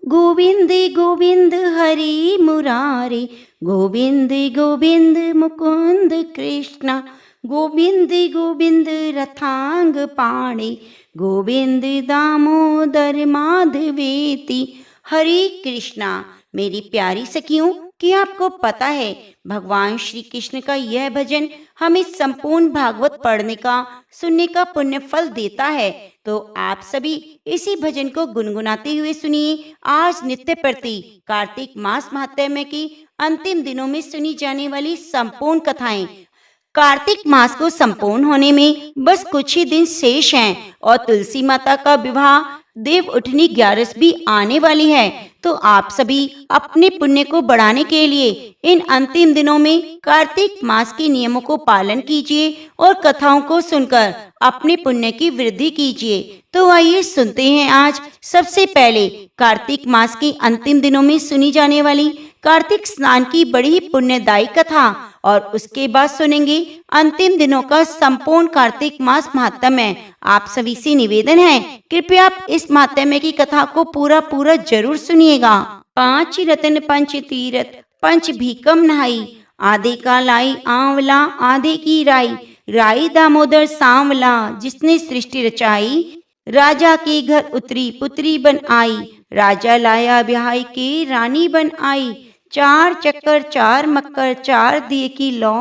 गोविंद गोविंद हरि मुरारे, गोविंद गोविंद मुकुंद कृष्णा, गोविंद गोविंद रथांग पाणे, गोविंद दामोदर माधवेति। हरे कृष्णा। मेरी प्यारी सखियों, कि आपको पता है भगवान श्री कृष्ण का यह भजन हमें संपूर्ण भागवत पढ़ने का, सुनने का पुण्य फल देता है। तो आप सभी इसी भजन को गुनगुनाते हुए सुनिए। आज नित्य प्रति कार्तिक मास महात्म्य की अंतिम दिनों में सुनी जाने वाली संपूर्ण कथाएं। कार्तिक मास को संपूर्ण होने में बस कुछ ही दिन शेष हैं और तुलसी माता का विवाह देव उठनी 11 भी आने वाली है। तो आप सभी अपने पुण्य को बढ़ाने के लिए इन अंतिम दिनों में कार्तिक मास के नियमों को पालन कीजिए और कथाओं को सुनकर अपने पुण्य की वृद्धि कीजिए। तो आइए सुनते हैं आज सबसे पहले कार्तिक मास के अंतिम दिनों में सुनी जाने वाली कार्तिक स्नान की बड़ी ही पुण्यदायी कथा, और उसके बाद सुनेंगे अंतिम दिनों का संपूर्ण कार्तिक मास महात्म्य। आप सभी से निवेदन है, कृपया आप इस महात्म्य की कथा को पूरा जरूर सुनिएगा। 5 रतन 5 तीरथ 5 भीकम नहाई, आधे का लाई आंवला आधे की राई, राई दामोदर सांवला जिसने सृष्टि रचाई, राजा के घर उतरी पुत्री बन आई, राजा लाया ब्याह के रानी बन आई, 4 चक्कर 4 मक्कर 4 दिए की लौ।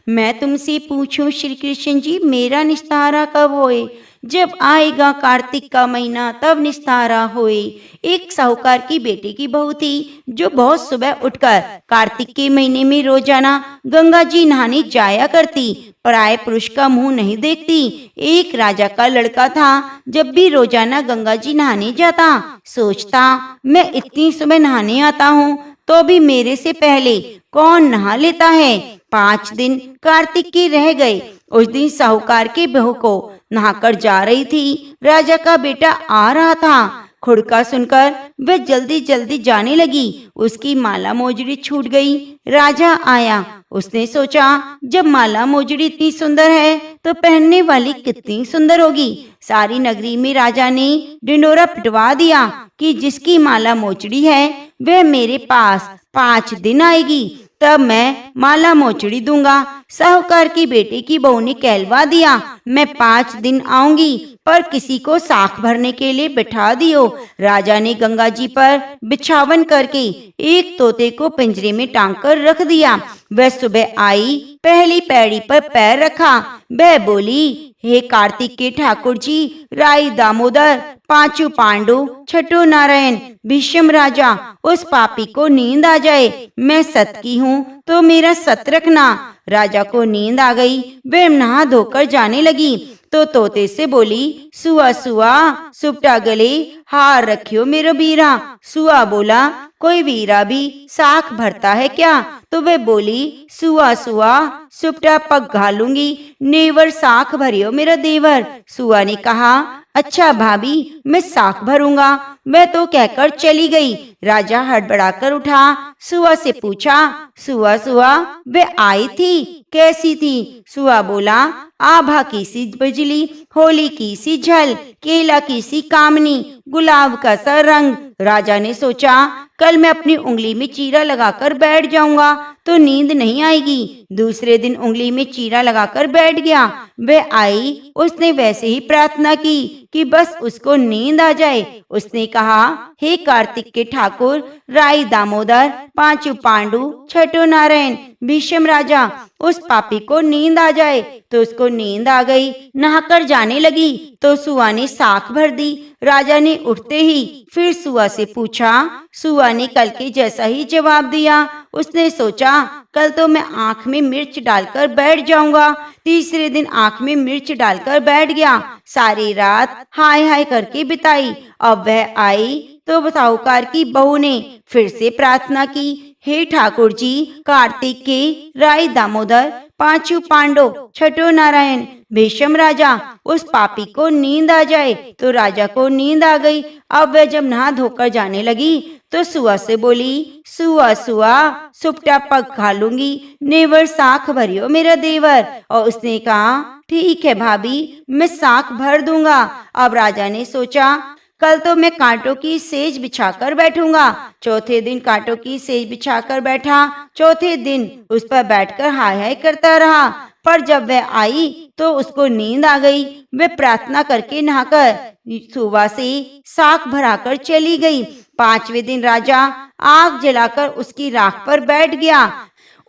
मैं तुमसे पूछूं श्री कृष्ण जी, मेरा निस्तारा कब होए, जब आएगा कार्तिक का महीना तब निस्तारा होए। एक साहूकार की बेटे की बहू थी जो बहुत सुबह उठकर कार्तिक के महीने में रोजाना गंगा जी नहाने जाया करती, पराये पुरुष का मुंह नहीं देखती। एक राजा का लड़का था, जब भी रोजाना गंगा जी नहाने जाता सोचता, मैं इतनी सुबह नहाने आता हूँ तो भी मेरे से पहले कौन नहा लेता है। 5 दिन कार्तिक के रह गए। उस दिन साहूकार के बहू को नहाकर जा रही थी। राजा का बेटा आ रहा था। खुड़का सुनकर वह जल्दी जल्दी जाने लगी। उसकी माला मोजड़ी छूट गई। राजा आया। उसने सोचा, जब माला मोजड़ी इतनी सुंदर है तो पहनने वाली कितनी सुंदर होगी। सारी नगरी में राजा ने ढिंडोरा पिटवा दिया कि जिसकी माला मोचड़ी है वह मेरे पास 5 दिन आएगी, तब मैं माला मोचड़ी दूंगा। साहूकार की बेटे की बहू ने कहलवा दिया, मैं 5 दिन आऊंगी, पर किसी को साख भरने के लिए बिठा दियो। राजा ने गंगा जी पर बिछावन करके एक तोते को पिंजरे में टांग कर रख दिया। वह सुबह आई, पहली पैड़ी पर पैर रखा। वह बोली, हे कार्तिक के ठाकुर जी, राई दामोदर, 5 पांडु, छठो नारायण, भीष्म राजा, उस पापी को नींद आ जाए। मैं सत की हूँ तो मेरा सत रखना। राजा को नींद आ गई। वह नहा धोकर जाने लगी तो तोते से बोली, सुआ सुआ सुपटा गले हार रखियो मेरो बीरा। सुआ बोला, कोई वीरा भी साख भरता है क्या? तो वह बोली, सुआ सुआ सुपटा पग घालूंगी, नेवर साख भरियो मेरा देवर। सुआ ने कहा, अच्छा भाभी, मैं साख भरूंगा। वह तो कहकर चली गई। राजा हड़बड़ाकर उठा, सुआ से पूछा, सुआ सुआ वह आई थी, कैसी थी? सुआ बोला, आभा की सी बिजली, होली की सी झल, केला की सी कामनी, गुलाब का सा रंग। राजा ने सोचा, कल मैं अपनी उंगली में चीरा लगाकर बैठ जाऊंगा तो नींद नहीं आएगी। दूसरे दिन उंगली में चीरा लगाकर बैठ गया। वह आई। उसने वैसे ही प्रार्थना की कि बस उसको नींद आ जाए। उसने कहा, हे कार्तिक के ठाकुर, राई दामोदर, 5 पांडु, छठो नारायण, भीष्म राजा, उस पापी को नींद आ जाए। तो उसको नींद आ गई। नहाकर जाने लगी तो सुआ ने साख भर दी। राजा ने उठते ही फिर सुआ से पूछा। सुआ ने कल के जैसा ही जवाब दिया। उसने सोचा, कल तो मैं आंख में मिर्च डालकर बैठ जाऊंगा। तीसरे दिन आंख में मिर्च डालकर बैठ गया। सारी रात हाय हाय करके बिताई। अब वह आई तो साहूकार की बहू ने फिर से प्रार्थना की, हे ठाकुर जी, कार्तिक के राई दामोदर, 5 पांडव, छठो नारायण, भीष्म राजा, उस पापी को नींद आ जाए। तो राजा को नींद आ गई। अब वह जब नहा धोकर जाने लगी तो सुआ से बोली, सुआ सुआ सुपटा पग घालूंगी, नेवर साख भरियो मेरा देवर। और उसने कहा, ठीक है भाभी, मैं साख भर दूंगा। अब राजा ने सोचा, कल तो मैं कांटों की सेज बिछाकर बैठूंगा। चौथे दिन कांटों की सेज बिछाकर बैठा। चौथे दिन उस पर बैठकर हाय हाय करता रहा। पर जब वह आई तो उसको नींद आ गई। वह प्रार्थना करके नहाकर सुबह से साग भराकर चली गई। पांचवें दिन राजा आग जलाकर उसकी राख पर बैठ गया।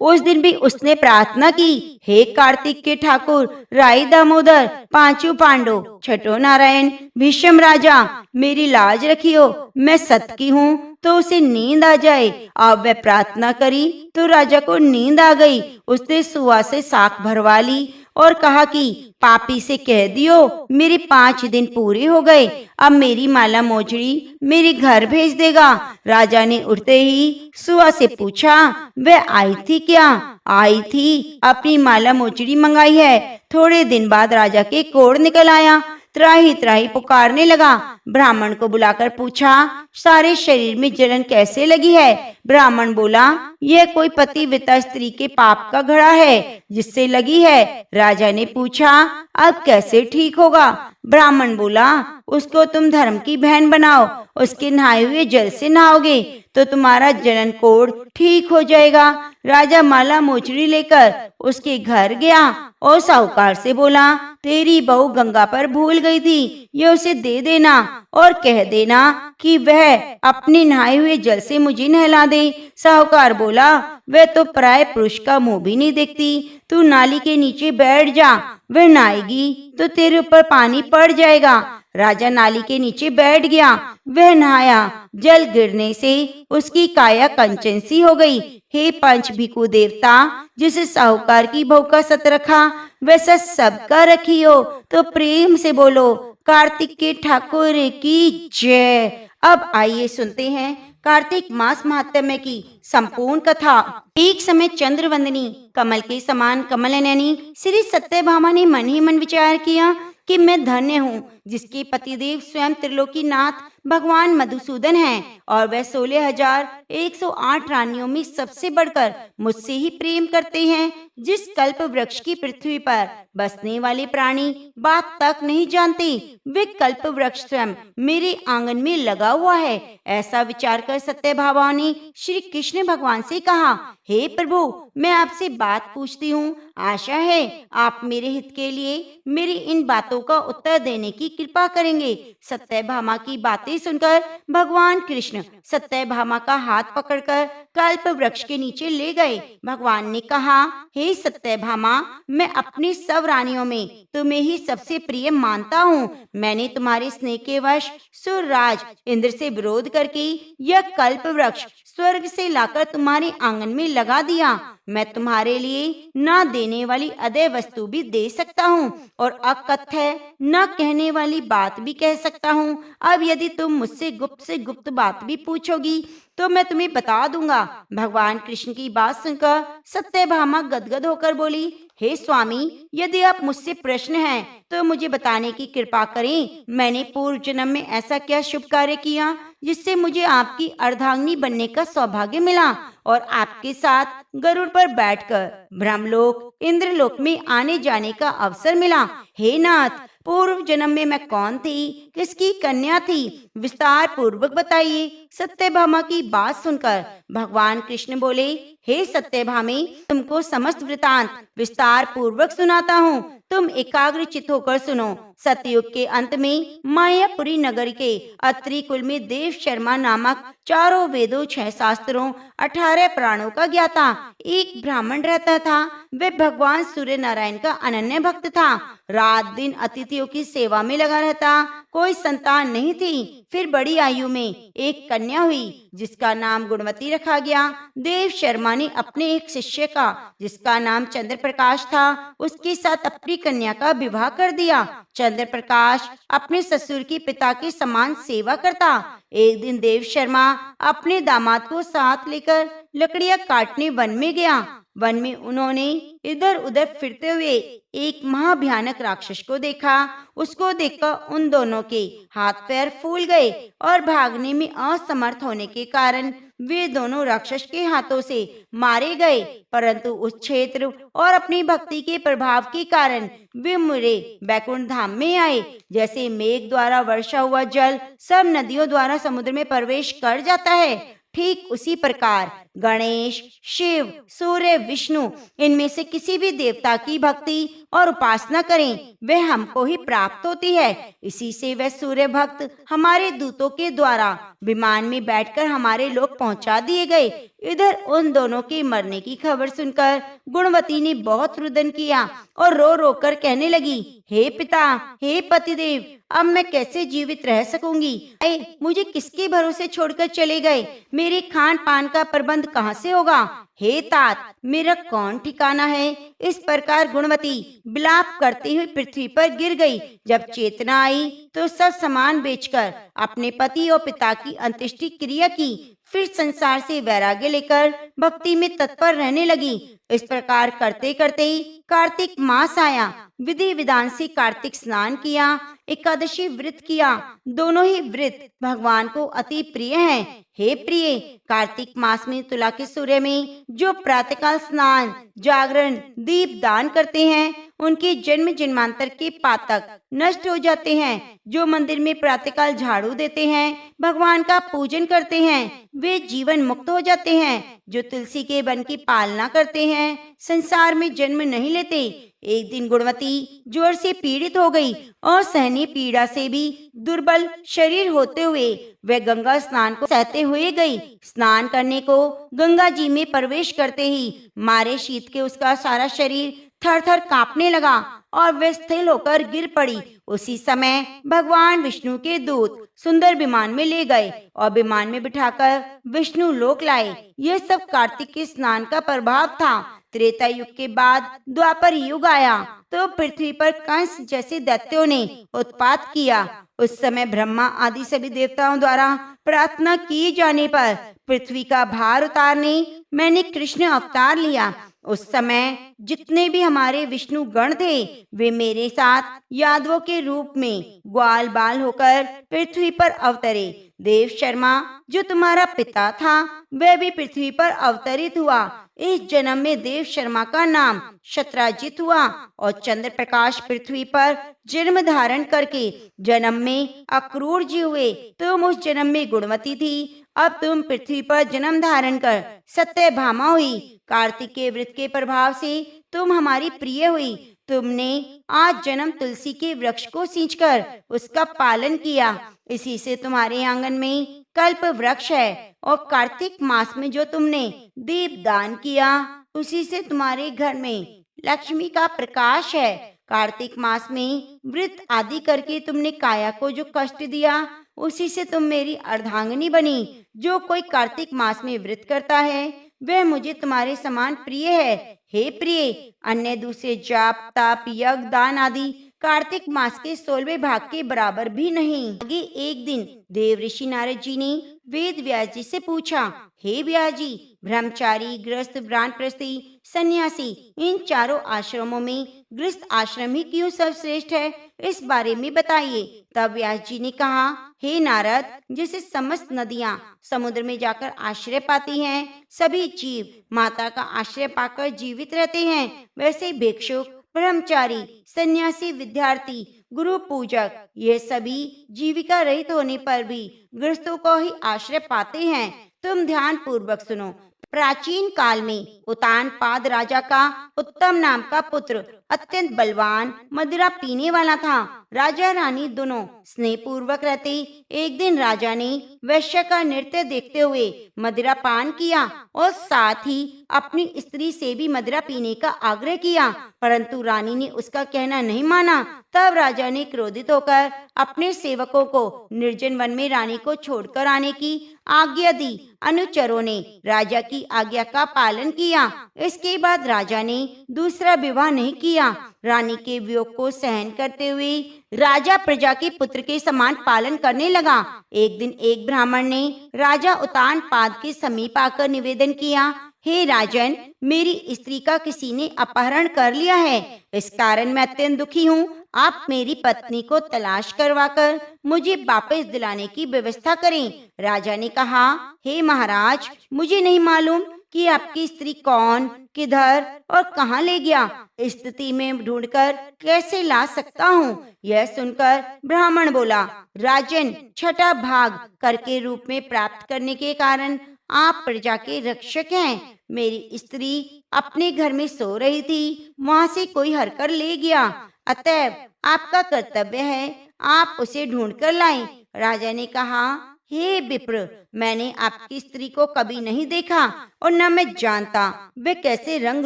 उस दिन भी उसने प्रार्थना की, हे कार्तिक के ठाकुर, राई दामोदर, पांचों पांडव, छठो नारायण, भीष्म राजा, मेरी लाज रखियो। मैं सत की हूँ तो उसे नींद आ जाए। अब वह प्रार्थना करी तो राजा को नींद आ गई। उसने सुआ से साख भरवा ली और कहा कि पापी से कह दियो मेरे 5 दिन पूरे हो गए, अब मेरी माला मोजड़ी मेरे घर भेज देगा। राजा ने उठते ही सुआ से पूछा, वह आई थी क्या? आई थी, अपनी माला मोजड़ी मंगाई है। थोड़े दिन बाद राजा के कोढ़ निकल आया। त्राही त्राही पुकारने लगा। ब्राह्मण को बुलाकर पूछा, सारे शरीर में जलन कैसे लगी है? ब्राह्मण बोला, यह कोई पतिव्रता स्त्री के पाप का घड़ा है जिससे लगी है। राजा ने पूछा, अब कैसे ठीक होगा? ब्राह्मण बोला, उसको तुम धर्म की बहन बनाओ, उसके नहाए हुए जल से नहाओगे तो तुम्हारा जलन कोढ़ ठीक हो जाएगा। राजा माला मोचड़ी लेकर उसके घर गया और साहूकार से बोला, तेरी बहू गंगा पर भूल गई थी, ये उसे दे देना और कह देना कि वह अपने नहाए हुए जल से मुझे नहला दे। साहूकार बोला, वह तो पराये पुरुष का मुंह भी नहीं देखती, तू नाली के नीचे बैठ जा, वह नहाएगी तो तेरे ऊपर पानी पड़ जाएगा। राजा नाली के नीचे बैठ गया। वह नहाया, जल गिरने से उसकी काया कंचन सी हो गई। हे पंच भिखु देवता, जिसे साहूकार की बहू का सत रखा वैसा सबका रखियो। तो प्रेम से बोलो, कार्तिक के ठाकुर की जय। अब आइए सुनते हैं कार्तिक मास महात्म्य की संपूर्ण कथा। एक समय चंद्रवंदनी कमल के समान कमल नयनी श्री सत्यभामा ने मन ही मन विचार किया कि मैं धन्य हूँ जिसके पतिदेव स्वयं त्रिलोकीनाथ भगवान मधुसूदन हैं और वह 16,108 रानियों में सबसे बढ़कर मुझसे ही प्रेम करते हैं। जिस कल्प वृक्ष की पृथ्वी पर बसने वाले प्राणी बात तक नहीं जानते, वे कल्प वृक्ष स्वयं मेरे आंगन में लगा हुआ है। ऐसा विचार कर सत्यभामा ने श्री कृष्ण भगवान से कहा, हे प्रभु, मैं आपसे बात पूछती हूँ। आशा है आप मेरे हित के लिए मेरी इन बातों का उत्तर देने की कृपा करेंगे। सत्यभामा की बातें सुनकर भगवान कृष्ण सत्यभामा का हाथ पकड़कर कल्प वृक्ष के नीचे ले गए। भगवान ने कहा, हे सत्यभामा, मैं अपनी सब रानियों में तुम्हें ही सबसे प्रिय मानता हूँ। मैंने तुम्हारे स्नेह के वश सूर्यराज इंद्र से विरोध करके यह कल्प वृक्ष स्वर्ग से लाकर तुम्हारे आंगन में लगा दिया। मैं तुम्हारे लिए न देने वाली अदय वस्तु भी दे सकता हूँ और अकथ्य न कहने वाली बात भी कह सकता हूँ। अब यदि तुम मुझसे गुप्त से गुप्त बात भी पूछोगी तो मैं तुम्हें बता दूंगा। भगवान कृष्ण की बात सुनकर सत्यभामा गदगद होकर बोली, हे स्वामी, यदि आप मुझसे प्रश्न है तो मुझे बताने की कृपा करें। मैंने पूर्व जन्म में ऐसा क्या शुभ कार्य किया जिससे मुझे आपकी अर्धांगिनी बनने का सौभाग्य मिला और आपके साथ गरुड़ पर बैठकर ब्रह्मलोक इंद्रलोक में आने जाने का अवसर मिला। हे नाथ, पूर्व जन्म में मैं कौन थी, किसकी कन्या थी, विस्तार पूर्वक बताइए। सत्यभामा की बात सुनकर भगवान कृष्ण बोले, हे सत्यभामे, तुमको समस्त वृतांत विस्तार पूर्वक सुनाता हूँ, तुम एकाग्र चित्त होकर सुनो। सतयुग के अंत में मायापुरी नगर के अत्रि कुल में देव शर्मा नामक 4 वेदों 6 शास्त्रों 18 प्राणों का ज्ञाता एक ब्राह्मण रहता था। वह भगवान सूर्य नारायण का अनन्य भक्त था। रात दिन अतिथियों की सेवा में लगा रहता। कोई संतान नहीं थी। फिर बड़ी आयु में एक कन्या हुई जिसका नाम गुणवती रखा गया। देव शर्मा ने अपने एक शिष्य का जिसका नाम चंद्र प्रकाश था उसके साथ अपनी कन्या का विवाह कर दिया। चंद्र प्रकाश अपने ससुर के पिता के समान सेवा करता। एक दिन देव शर्मा अपने दामाद को साथ लेकर लकड़ियां काटने वन में गया। वन में उन्होंने इधर उधर फिरते हुए एक महाभयानक राक्षस को देखा। उसको देखकर उन दोनों के हाथ पैर फूल गए और भागने में असमर्थ होने के कारण वे दोनों राक्षस के हाथों से मारे गए। परंतु उस क्षेत्र और अपनी भक्ति के प्रभाव के कारण वे मेरे बैकुंठ धाम में आए। जैसे मेघ द्वारा वर्षा हुआ जल सब नदियों द्वारा समुद्र में प्रवेश कर जाता है, ठीक उसी प्रकार गणेश, शिव, सूर्य, विष्णु इनमें से किसी भी देवता की भक्ति और उपासना करें वह हमको ही प्राप्त होती है। इसी से वह सूर्य भक्त हमारे दूतों के द्वारा विमान में बैठकर हमारे लोग पहुंचा दिए गए। इधर उन दोनों के मरने की खबर सुनकर गुणवती ने बहुत रुदन किया और रो रो कर कहने लगी, हे पिता, हे पतिदेव, अब मैं कैसे जीवित रह सकूंगी? मुझे किसके भरोसे छोड़कर चले गए? मेरे खान पान का प्रबंध कहाँ से होगा? हे तात, मेरा कौन ठिकाना है? इस प्रकार गुणवती विलाप करती हुई पृथ्वी पर गिर गई। जब चेतना आई तो सब सामान बेचकर अपने पति और पिता की अंत्येष्टि क्रिया की, फिर संसार से वैराग्य लेकर भक्ति में तत्पर रहने लगी। इस प्रकार करते करते ही कार्तिक मास आया। विधि विधान से कार्तिक स्नान किया, एकादशी व्रत किया। दोनों ही व्रत भगवान को अति प्रिय हैं। हे प्रिय, कार्तिक मास में तुला के सूर्य में जो प्रातःकाल स्नान, जागरण, दीप दान करते हैं उनके जन्म जन्मांतर के पातक नष्ट हो जाते हैं। जो मंदिर में प्रातःकाल झाड़ू देते हैं, भगवान का पूजन करते हैं, वे जीवन मुक्त हो जाते हैं। जो तुलसी के वन की पालना करते हैं संसार में जन्म नहीं लेते। एक दिन गुणवती जोर से पीड़ित हो गई और सहनीय पीड़ा से भी दुर्बल शरीर होते हुए वह गंगा स्नान को सहते हुए गई। स्नान करने को गंगा जी में प्रवेश करते ही मारे शीत के उसका सारा शरीर थर थर कांपने लगा और वह स्थिर होकर गिर पड़ी। उसी समय भगवान विष्णु के दूत सुंदर विमान में ले गए और विमान में बिठाकर विष्णु लोक लाए। यह सब कार्तिक के स्नान का प्रभाव था। त्रेता युग के बाद द्वापर युग आया तो पृथ्वी पर कंस जैसे दैत्यों ने उत्पात किया। उस समय ब्रह्मा आदि सभी देवताओं द्वारा प्रार्थना किए जाने पर पृथ्वी का भार उतारने मैंने कृष्ण अवतार लिया। उस समय जितने भी हमारे विष्णु गण थे वे मेरे साथ यादवों के रूप में ग्वाल बाल होकर पृथ्वी पर अवतरे। देव शर्मा जो तुम्हारा पिता था वह भी पृथ्वी पर अवतरित हुआ। इस जन्म में देव शर्मा का नाम शत्राजित हुआ और चंद्र प्रकाश पृथ्वी पर जन्म धारण करके जन्म में अक्रूर जी हुए। तुम उस जन्म में गुणवती थी, अब तुम पृथ्वी पर जन्म धारण कर सत्यभामा हुई। कार्तिक के व्रत के प्रभाव से तुम हमारी प्रिय हुई। तुमने आज जन्म तुलसी के वृक्ष को सींचकर उसका पालन किया, इसी से तुम्हारे आंगन में कल्प वृक्ष है। और कार्तिक मास में जो तुमने दीप दान किया उसी से तुम्हारे घर में लक्ष्मी का प्रकाश है। कार्तिक मास में व्रत आदि करके तुमने काया को जो कष्ट दिया उसी से तुम मेरी अर्धांगिनी बनी। जो कोई कार्तिक मास में व्रत करता है वह मुझे तुम्हारे समान प्रिय है। हे प्रिय, अन्य दूसरे जाप, ताप, यज्ञ, दान आदि कार्तिक मास के 16वें भाग के बराबर भी नहीं। आगे एक दिन देव ऋषि नारद जी ने वेद व्यास जी से पूछा, हे व्यास जी, ब्रह्मचारी, गृहस्थ, वानप्रस्थी, सन्यासी इन चारों आश्रमों में गृहस्थ आश्रम ही क्यों सर्वश्रेष्ठ है, इस बारे में बताइए। तब व्यास जी ने कहा, हे नारद, जैसे समस्त नदियां समुद्र में जाकर आश्रय पाती हैं, सभी जीव माता का आश्रय पाकर जीवित रहते हैं, वैसे भिक्षुक, ब्रह्मचारी, सन्यासी, विद्यार्थी, गुरु पूजक ये सभी जीविका रहित होने पर भी गृहस्थों को ही आश्रय पाते हैं। तुम ध्यान पूर्वक सुनो। प्राचीन काल में उतानपाद राजा का उत्तम नाम का पुत्र अत्यंत बलवान, मदिरा पीने वाला था। राजा रानी दोनों स्नेह पूर्वक रहते। एक दिन राजा ने वैश्य का नृत्य देखते हुए मदिरा पान किया और साथ ही अपनी स्त्री से भी मदिरा पीने का आग्रह किया, परंतु रानी ने उसका कहना नहीं माना। तब राजा ने क्रोधित होकर अपने सेवकों को निर्जन वन में रानी को छोड़कर आने की आज्ञा दी। अनुचरों ने राजा की आज्ञा का पालन किया। इसके बाद राजा ने दूसरा विवाह नहीं किया। रानी के वियोग को सहन करते हुए राजा प्रजा के पुत्र के समान पालन करने लगा। एक दिन एक ब्राह्मण ने राजा उतानपाद के समीप आकर निवेदन किया, हे राजन, मेरी स्त्री का किसी ने अपहरण कर लिया है। इस कारण मैं अत्यंत दुखी हूँ। आप मेरी पत्नी को तलाश करवाकर मुझे वापस दिलाने की व्यवस्था करें। राजा ने कहा, हे महाराज, मुझे नहीं मालूम कि आपकी स्त्री कौन, किधर और कहाँ ले गया। इस स्थिति में ढूंढकर कैसे ला सकता हूँ। यह सुनकर ब्राह्मण बोला, राजन, छठा भाग कर के रूप में प्राप्त करने के कारण आप प्रजा के रक्षक हैं। मेरी स्त्री अपने घर में सो रही थी, वहां से कोई हरकर ले गया। अतएव आपका कर्तव्य है आप उसे ढूंढ कर लाएं। राजा ने कहा, हे विप्र, मैंने आपकी स्त्री को कभी नहीं देखा और न मैं जानता वे कैसे रंग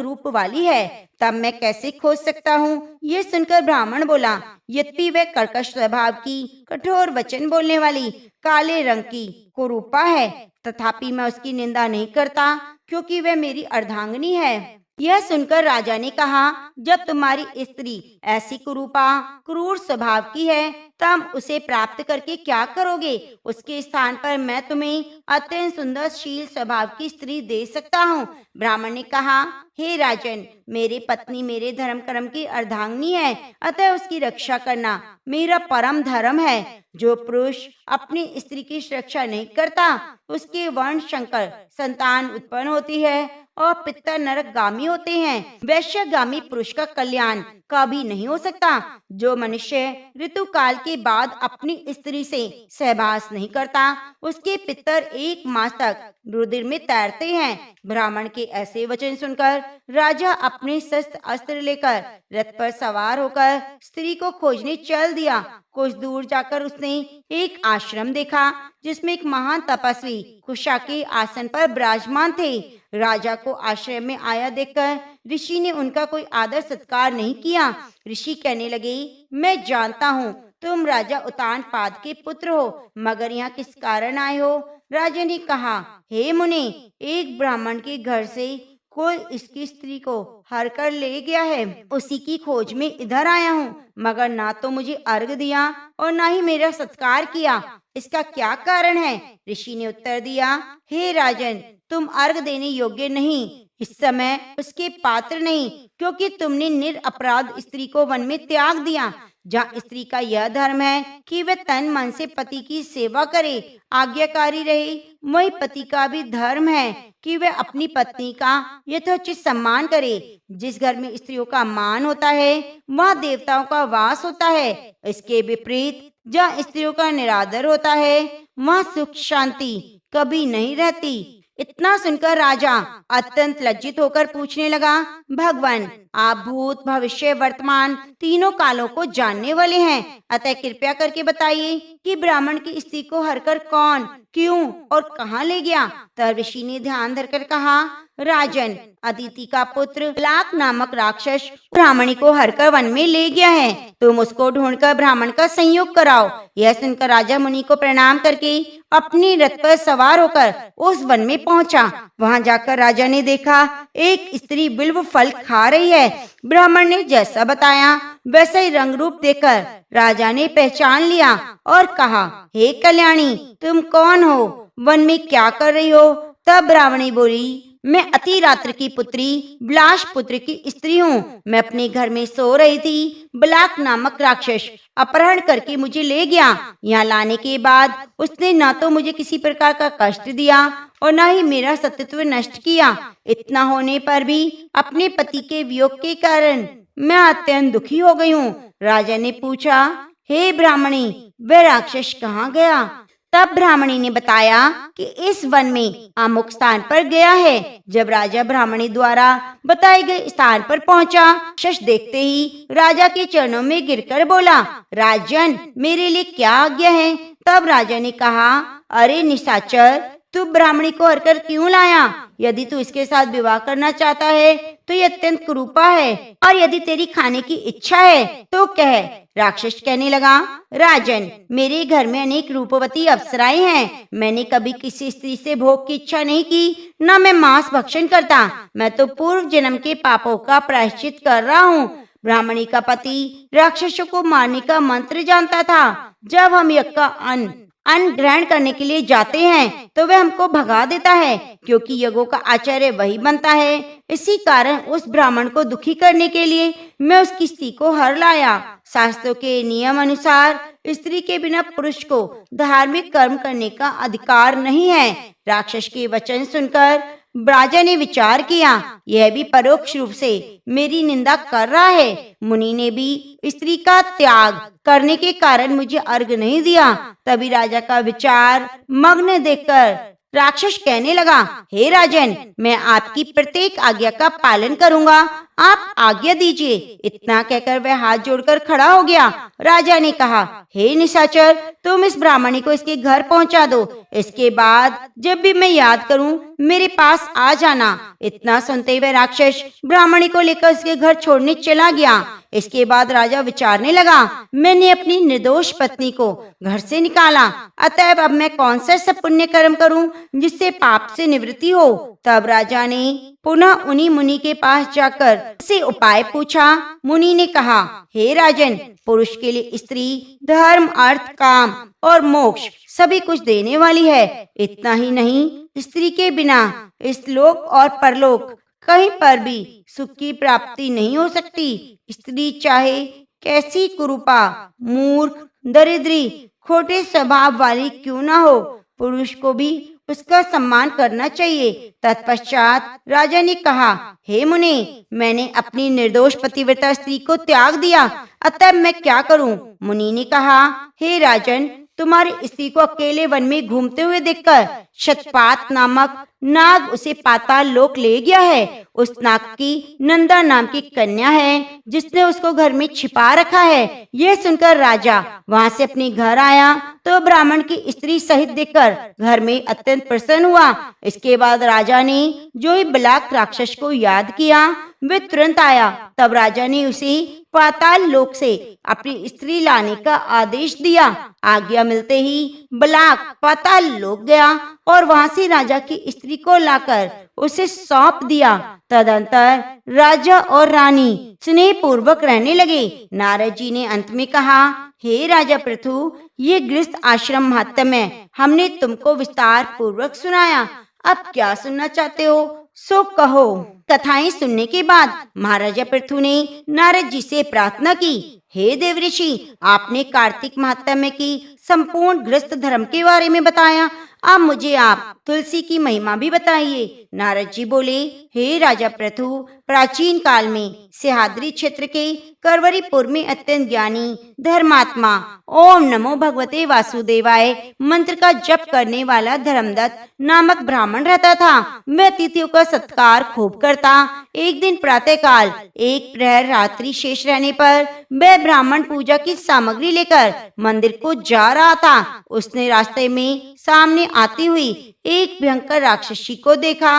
रूप वाली है। तब मैं कैसे खोज सकता हूँ। ये सुनकर ब्राह्मण बोला, यद्यपि वह कर्कश स्वभाव की, कठोर वचन बोलने वाली, काले रंग की कुरूपा है, तथापि मैं उसकी निंदा नहीं करता, क्योंकि वह मेरी अर्धांगिनी है। यह सुनकर राजा ने कहा, जब तुम्हारी स्त्री ऐसी कुरूपा, क्रूर स्वभाव की है, तब उसे प्राप्त करके क्या करोगे। उसके स्थान पर मैं तुम्हें अत्यंत सुंदर शील स्वभाव की स्त्री दे सकता हूँ। ब्राह्मण ने कहा, हे राजन, मेरी पत्नी मेरे धर्म कर्म की अर्धांगिनी है, अतः उसकी रक्षा करना मेरा परम धर्म है। जो पुरुष अपनी स्त्री की सुरक्षा नहीं करता, उसके वर्ण शंकर संतान उत्पन्न होती है और पिता नरकगामी होते हैं। वैश्यगामी पुरुष का कल्याण कभी नहीं हो सकता। जो मनुष्य ऋतु काल के बाद अपनी स्त्री से सहवास नहीं करता, उसके पितर 1 मास तक रुधिर में तैरते हैं। ब्राह्मण के ऐसे वचन सुनकर राजा अपने शस्त्र अस्त्र लेकर रथ पर सवार होकर स्त्री को खोजने चल दिया। कुछ दूर जाकर उसने एक आश्रम देखा, जिसमें एक महान तपस्वी कुशा के आसन पर विराजमान थे। राजा को आश्रम में आया देखकर ऋषि ने उनका कोई आदर सत्कार नहीं किया। ऋषि कहने लगे, मैं जानता हूँ तुम राजा उत्तानपाद के पुत्र हो, मगर यहाँ किस कारण आए हो। राजा ने कहा, हे मुनि, एक ब्राह्मण के घर से कोई इसकी स्त्री को हर कर ले गया है, उसी की खोज में इधर आया हूँ, मगर ना तो मुझे अर्घ दिया और ना ही मेरा सत्कार किया। इसका क्या कारण है। ऋषि ने उत्तर दिया, हे राजन, तुम अर्घ देने योग्य नहीं, इस समय उसके पात्र नहीं, क्योंकि तुमने निरपराध स्त्री को वन में त्याग दिया। जहाँ स्त्री का यह धर्म है कि वह तन मन से पति की सेवा करे, आज्ञाकारी रहे, वही पति का भी धर्म है कि वह अपनी पत्नी का यथोचित सम्मान करे। जिस घर में स्त्रियों का मान होता है, वहाँ देवताओं का वास होता है। इसके विपरीत जहाँ स्त्रियों का निरादर होता है, वहाँ सुख शांति कभी नहीं रहती। इतना सुनकर राजा अत्यंत लज्जित होकर पूछने लगा, भगवान, आप भूत, भविष्य, वर्तमान तीनों कालों को जानने वाले हैं, अतः कृपया करके बताइए कि ब्राह्मण की स्त्री को हरकर कौन, क्यों और कहाँ ले गया। तब ऋषि ने ध्यान धरकर कहा, राजन, अदिति का पुत्र ब्लाक नामक राक्षस ब्राह्मणी को हरकर वन में ले गया है। तुम उसको ढूंढकर ब्राह्मण का संयोग कराओ। यह सुनकर राजा मुनि को प्रणाम करके अपनी रथ पर सवार होकर उस वन में पहुंचा। वहां जाकर राजा ने देखा, एक स्त्री बिल्व फल खा रही है। ब्राह्मण ने जैसा बताया वैसा ही रंग रूप देखकर राजा ने पहचान लिया और कहा, हे कल्याणी, तुम कौन हो, वन में क्या कर रही हो। तब ब्राह्मणी बोली, मैं अति रात्र की पुत्री ब्लाश पुत्र की स्त्री हूँ। मैं अपने घर में सो रही थी, ब्लाक नामक राक्षस अपहरण करके मुझे ले गया। यहाँ लाने के बाद उसने न तो मुझे किसी प्रकार का कष्ट दिया और न ही मेरा सत्यत्व नष्ट किया। इतना होने पर भी अपने पति के वियोग के कारण मैं अत्यंत दुखी हो गई हूँ। राजा ने पूछा, हे ब्राह्मणी, वह राक्षस कहाँ गया। तब ब्राह्मणी ने बताया कि इस वन में अमुक स्थान पर गया है। जब राजा ब्राह्मणी द्वारा बताए गए स्थान पर पहुंचा, राक्षस देखते ही राजा के चरणों में गिरकर बोला, राजन, मेरे लिए क्या आज्ञा है। तब राजा ने कहा, अरे निशाचर, तू ब्राह्मणी को हरकर क्यों लाया। यदि तू इसके साथ विवाह करना चाहता है तो ये अत्यंत कुरूपा है, और यदि तेरी खाने की इच्छा है तो कह। राक्षस कहने लगा, राजन, मेरे घर में अनेक रूपवती अप्सराएं हैं। मैंने कभी किसी स्त्री से भोग की इच्छा नहीं की, न मैं मांस भक्षण करता। मैं तो पूर्व जन्म के पापों का प्रायश्चित कर रहा हूँ। ब्राह्मणी का पति राक्षसों को मारने का मंत्र जानता था। जब हम यज्ञ का अन्न अन्न ग्रहण करने के लिए जाते हैं तो वह हमको भगा देता है, क्योंकि यज्ञों का आचार्य वही बनता है। इसी कारण उस ब्राह्मण को दुखी करने के लिए मैं उसकी स्त्री को हर लाया। शास्त्रों के नियम अनुसार स्त्री के बिना पुरुष को धार्मिक कर्म करने का अधिकार नहीं है। राक्षस के वचन सुनकर राजा ने विचार किया, यह भी परोक्ष रूप से मेरी निंदा कर रहा है। मुनि ने भी स्त्री का त्याग करने के कारण मुझे अर्घ नहीं दिया। तभी राजा का विचार मग्न देखकर राक्षस कहने लगा, हे राजन, मैं आपकी प्रत्येक आज्ञा का पालन करूंगा, आप आज्ञा दीजिए। इतना कहकर वह हाथ जोड़कर खड़ा हो गया। राजा ने कहा, हे निशाचर, तुम इस ब्राह्मणी को इसके घर पहुंचा दो। इसके बाद जब भी मैं याद करूं मेरे पास आ जाना। इतना सुनते ही वह राक्षस ब्राह्मणी को लेकर उसके घर छोड़ने चला गया। इसके बाद राजा विचारने लगा, मैंने अपनी निर्दोष पत्नी को घर से निकाला, अतएव अब मैं कौन सा सब पुण्य कर्म करूं जिससे पाप से निवृत्ति हो। तब राजा ने पुनः उन्हीं मुनि के पास जाकर से उपाय पूछा। मुनि ने कहा, हे राजन, पुरुष के लिए स्त्री धर्म, अर्थ, काम और मोक्ष सभी कुछ देने वाली है। इतना ही नहीं, स्त्री के बिना इस लोक और परलोक कहीं पर भी सुख की प्राप्ति नहीं हो सकती। स्त्री चाहे कैसी कुरूपा, मूर्ख, दरिद्री, खोटे स्वभाव वाली क्यों ना हो, पुरुष को भी उसका सम्मान करना चाहिए। तत्पश्चात राजा ने कहा, हे मुनि, मैंने अपनी निर्दोष पतिव्रता स्त्री को त्याग दिया, अतः मैं क्या करूं? मुनि ने कहा, हे राजन, तुम्हारी स्त्री को अकेले वन में घूमते हुए देखकर शतपात नामक नाग उसे पाताल लोक ले गया है। उस नाग की नंदा नाम की कन्या है जिसने उसको घर में छिपा रखा है। यह सुनकर राजा वहां से अपने घर आया तो ब्राह्मण की स्त्री सहित देखकर घर में अत्यंत प्रसन्न हुआ। इसके बाद राजा ने जो ही बलाक राक्षस को याद किया वे तुरंत आया। तब राजा ने उसे पाताल लोक से अपनी स्त्री लाने का आदेश दिया। आज्ञा मिलते ही बलाक पाताल लोक गया और वहां से राजा की स्त्री को लाकर उसे सौंप दिया। तदंतर राजा और रानी स्नेह पूर्वक रहने लगे। नारद जी ने अंत में कहा, हे राजा पृथु, ये गृहस्थ आश्रम महात्म्य हमने तुमको विस्तार पूर्वक सुनाया। अब क्या सुनना चाहते हो सो कहो। कथाएं सुनने के बाद महाराजा पृथु ने नारद जी से प्रार्थना की, हे देवऋषि, आपने कार्तिक महात्म्य की संपूर्ण गृहस्थ धर्म के बारे में बताया, अब मुझे आप तुलसी की महिमा भी बताइए। नारद जी बोले, हे राजा पृथु, प्राचीन काल में सिंहाद्री क्षेत्र के करवरीपुर में अत्यंत ज्ञानी धर्मात्मा ओम नमो भगवते वासुदेवाय मंत्र का जप करने वाला धर्मदत्त नामक ब्राह्मण रहता था। वह अतिथियों का सत्कार खूब करता। एक दिन प्रातः काल एक प्रहर रात्रि शेष रहने पर वह ब्राह्मण पूजा की सामग्री लेकर मंदिर को जा रहा था। उसने रास्ते में सामने आती हुई एक भयंकर राक्षसी को देखा।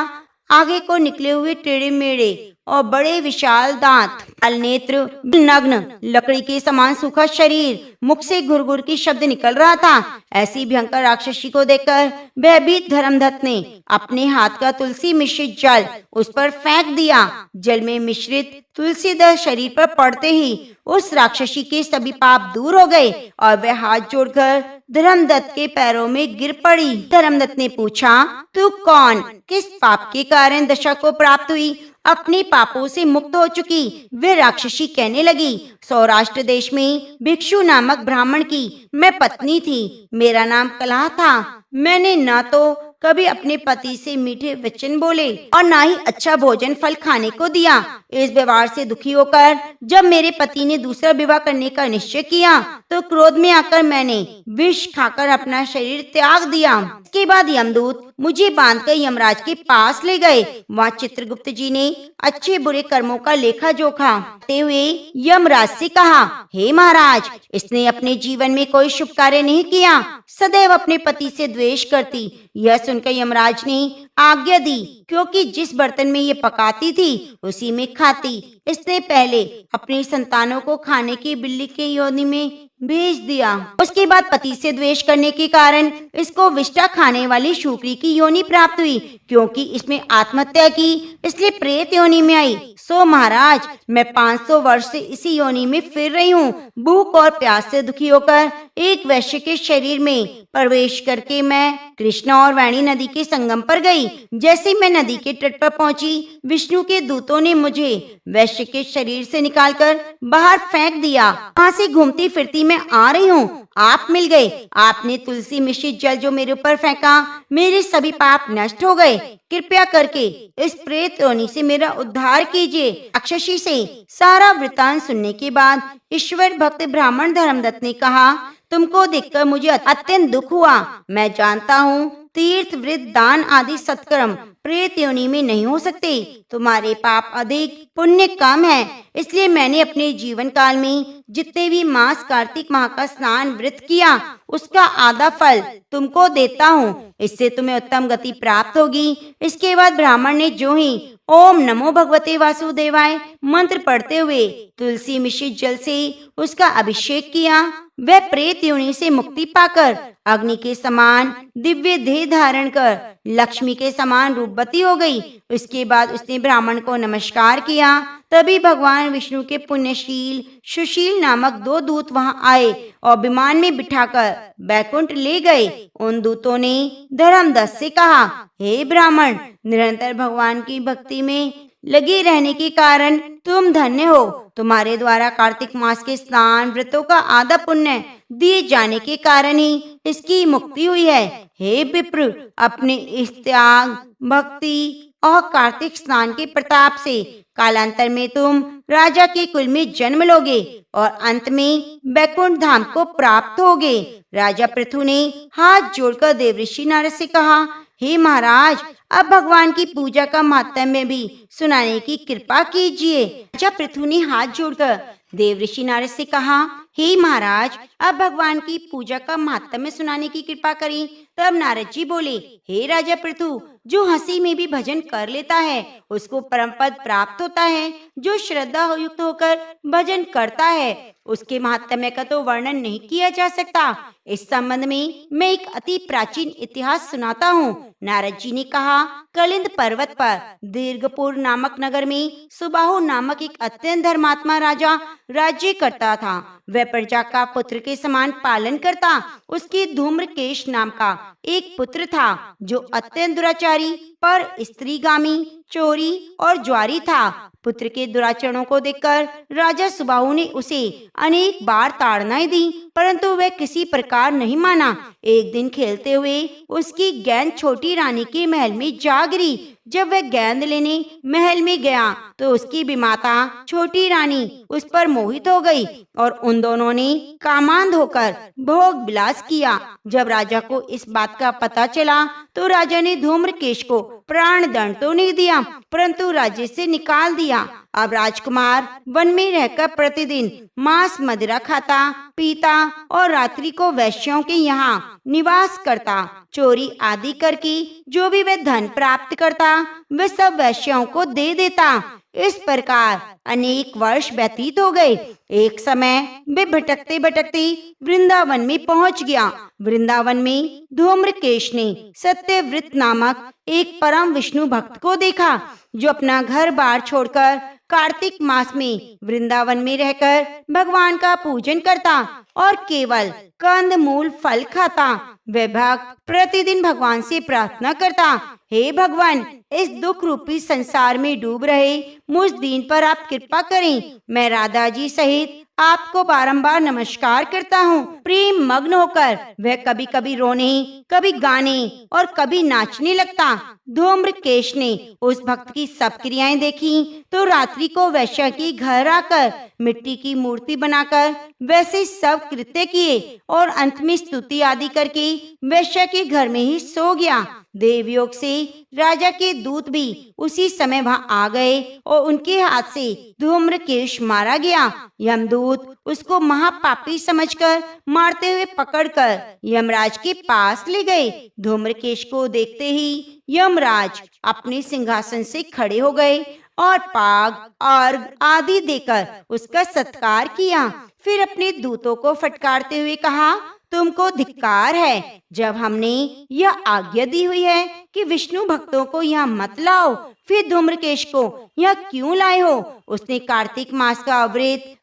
आगे को निकले हुए टेढ़े मेढ़े और बड़े विशाल दांत, लाल नेत्र, नग्न, लकड़ी के समान सूखा शरीर, मुख से घुरघुर की शब्द निकल रहा था। ऐसी भयंकर राक्षसी को देखकर भयभीत धर्मदत्त ने अपने हाथ का तुलसी मिश्रित जल उस पर फेंक दिया। जल में मिश्रित तुलसी दल शरीर पर पड़ते ही उस राक्षसी के सभी पाप दूर हो गए और वह हाथ जोड़कर धर्मदत्त के पैरों में गिर पड़ी। धर्मदत्त ने पूछा, तू कौन, किस पाप के कारण दशा को प्राप्त हुई? अपने पापों से मुक्त हो चुकी वे राक्षसी कहने लगी, सौराष्ट्र देश में भिक्षु नामक ब्राह्मण की मैं पत्नी थी। मेरा नाम कलह था। मैंने ना तो कभी अपने पति से मीठे वचन बोले और ना ही अच्छा भोजन फल खाने को दिया। इस व्यवहार से दुखी होकर जब मेरे पति ने दूसरा विवाह करने का निश्चय किया तो क्रोध में आकर मैंने विष खाकर अपना शरीर त्याग दिया। इसके बाद यमदूत मुझे बांधकर यमराज के पास ले गए। वहाँ चित्रगुप्त जी ने अच्छे बुरे कर्मों का लेखा जोखा करते हुए यमराज से कहा, हे महाराज, इसने अपने जीवन में कोई शुभ कार्य नहीं किया, सदैव अपने पति से द्वेष करती। यह सुनकर यमराज ने आज्ञा दी, क्योंकि जिस बर्तन में ये पकाती थी उसी में खाती। इसने पहले अपनी संतानों को खाने की बिल्ली के योनि में भेज दिया। उसके बाद पति से द्वेष करने के कारण इसको विष्ठा खाने वाली शूकरी की योनि प्राप्त हुई। क्योंकि इसमें आत्महत्या की इसलिए प्रेत योनि में आई। सो महाराज, मैं 500 वर्ष से इसी योनि में फिर रही हूँ। भूख और प्यास से दुखी होकर एक वैश्य के शरीर में प्रवेश करके मैं कृष्णा और वाणी नदी के संगम पर गई। जैसे मैं नदी के तट पर पहुंची, विष्णु के दूतों ने मुझे वैश्य के शरीर से निकालकर बाहर फेंक दिया। वहां से घूमती फिरती मैं आ रही हूँ, आप मिल गए। आपने तुलसी मिश्रित जल जो मेरे ऊपर फेंका, मेरे सभी पाप नष्ट हो गए। कृपया करके इस प्रेत योनि से मेरा उद्धार कीजिए। राक्षसी से सारा वृतांत सुनने के बाद ईश्वर भक्त ब्राह्मण धर्मदत्त ने कहा, तुमको देखकर मुझे अत्यंत दुख हुआ। मैं जानता हूँ तीर्थ व्रत दान आदि सत्कर्म प्रेत योनि में नहीं हो सकते। तुम्हारे पाप अधिक, पुण्य कम है, इसलिए मैंने अपने जीवन काल में जितने भी मास कार्तिक माह का स्नान व्रत किया, उसका आधा फल तुमको देता हूँ। इससे तुम्हें उत्तम गति प्राप्त होगी। इसके बाद ब्राह्मण ने जो ही ओम नमो भगवते वासुदेवाय मंत्र पढ़ते हुए तुलसी मिश्रित जल से उसका अभिषेक किया, वह प्रेत योनि से मुक्ति पाकर अग्नि के समान दिव्य देह धारण कर लक्ष्मी के समान रूपवती हो गई। उसके बाद उसने ब्राह्मण को नमस्कार किया। तभी भगवान विष्णु के पुण्यशील सुशील नामक 2 दूत वहां आए और विमान में बिठाकर बैकुंठ ले गए। उन दूतों ने धर्मदत्त से कहा, हे ब्राह्मण, निरंतर भगवान की भक्ति में लगे रहने के कारण तुम धन्य हो। तुम्हारे द्वारा कार्तिक मास के स्नान व्रतों का आधा पुण्य दिए जाने के कारण ही इसकी मुक्ति हुई है। हे विप्र, अपने इस त्याग, भक्ति और कार्तिक स्नान के प्रताप से कालांतर में तुम राजा के कुल में जन्म लोगे और अंत में बैकुंठ धाम को प्राप्त होगे। राजा पृथु ने हाथ जोड़कर देवऋषि नारद से कहा, हे महाराज, अब भगवान की पूजा का महात्म्य भी सुनाने की कृपा कीजिए। राजा पृथु ने हाथ जोड़कर देवऋषि नारद से कहा, हे महाराज, अब भगवान की पूजा का महात्म्य सुनाने की कृपा करें। तब नारद जी बोले, हे राजा पृथु, जो हंसी में भी भजन कर लेता है उसको परम पद प्राप्त होता है। जो श्रद्धा युक्त होकर भजन करता है उसके महात्म्य का तो वर्णन नहीं किया जा सकता। इस संबंध में मैं एक अति प्राचीन इतिहास सुनाता हूँ। नारद जी ने कहा, कलिंद पर्वत पर दीर्घपुर नामक नगर में सुबाहु नामक एक अत्यंत धर्मात्मा राजा राज्य करता था। वह प्रजा का पुत्र के समान पालन करता। उसके धूम्रकेश नाम का एक पुत्र था जो अत्यंत दुराचारी पर स्त्रीगामी, चोरी और ज्वारी था। पुत्र के दुराचरणों को देखकर राजा सुबाहु ने उसे अनेक बार ताड़नाएं दी, परंतु वह किसी प्रकार नहीं माना। एक दिन खेलते हुए उसकी गेंद छोटी रानी के महल में जा गिरी। जब वह गेंद लेने महल में गया तो उसकी विमाता छोटी रानी उस पर मोहित हो गई और उन दोनों ने कामांध होकर भोग विलास किया। जब राजा को इस बात का पता चला तो राजा ने धूम्रकेश को प्राण दंड तो नहीं दिया, परंतु राज्य से निकाल दिया। अब राजकुमार वन में रहकर प्रतिदिन मांस मदिरा खाता पीता और रात्रि को वैश्यों के यहाँ निवास करता। चोरी आदि करके जो भी वह धन प्राप्त करता वह सब वैश्यों को दे देता। इस प्रकार अनेक वर्ष व्यतीत हो गए। एक समय वे भटकते भटकते वृंदावन में पहुंच गया। वृंदावन में धूम्रकेश ने सत्यव्रत नामक एक परम विष्णु भक्त को देखा जो अपना घर बार छोड़कर कार्तिक मास में वृंदावन में रहकर भगवान का पूजन करता और केवल कंद मूल फल खाता। वह भक्त प्रतिदिन भगवान से प्रार्थना करता, हे भगवान, इस दुख रूपी संसार में डूब रहे मुझ दीन पर आप कृपा करें। मैं राधा जी सहित आपको बारंबार नमस्कार करता हूँ। प्रेम मग्न होकर वह कभी कभी रोने, कभी गाने और कभी नाचने लगता। धूम्रकेश ने उस भक्त की सब क्रियाएं देखी तो रात्रि को वैश्य के घर आकर मिट्टी की मूर्ति बनाकर वैसे सब कृत्य किए और अंत में स्तुति आदि करके वैश्य के घर में ही सो गया। देवयोग से राजा के दूत भी उसी समय वहां आ गए और उनके हाथ से धूम्रकेश मारा गया। यमदूत उसको महापापी समझकर मारते हुए पकड़कर यमराज के पास ले गए। धूम्रकेश को देखते ही यमराज अपने सिंहासन से खड़े हो गए और पाग अर्घ आदि देकर उसका सत्कार किया। फिर अपने दूतों को फटकारते हुए कहा, तुमको धिक्कार है। जब हमने यह आज्ञा दी हुई है कि विष्णु भक्तों को यहाँ मत लाओ, फिर धूम्रकेश को यहाँ क्यों लाए हो? उसने कार्तिक मास का व्रत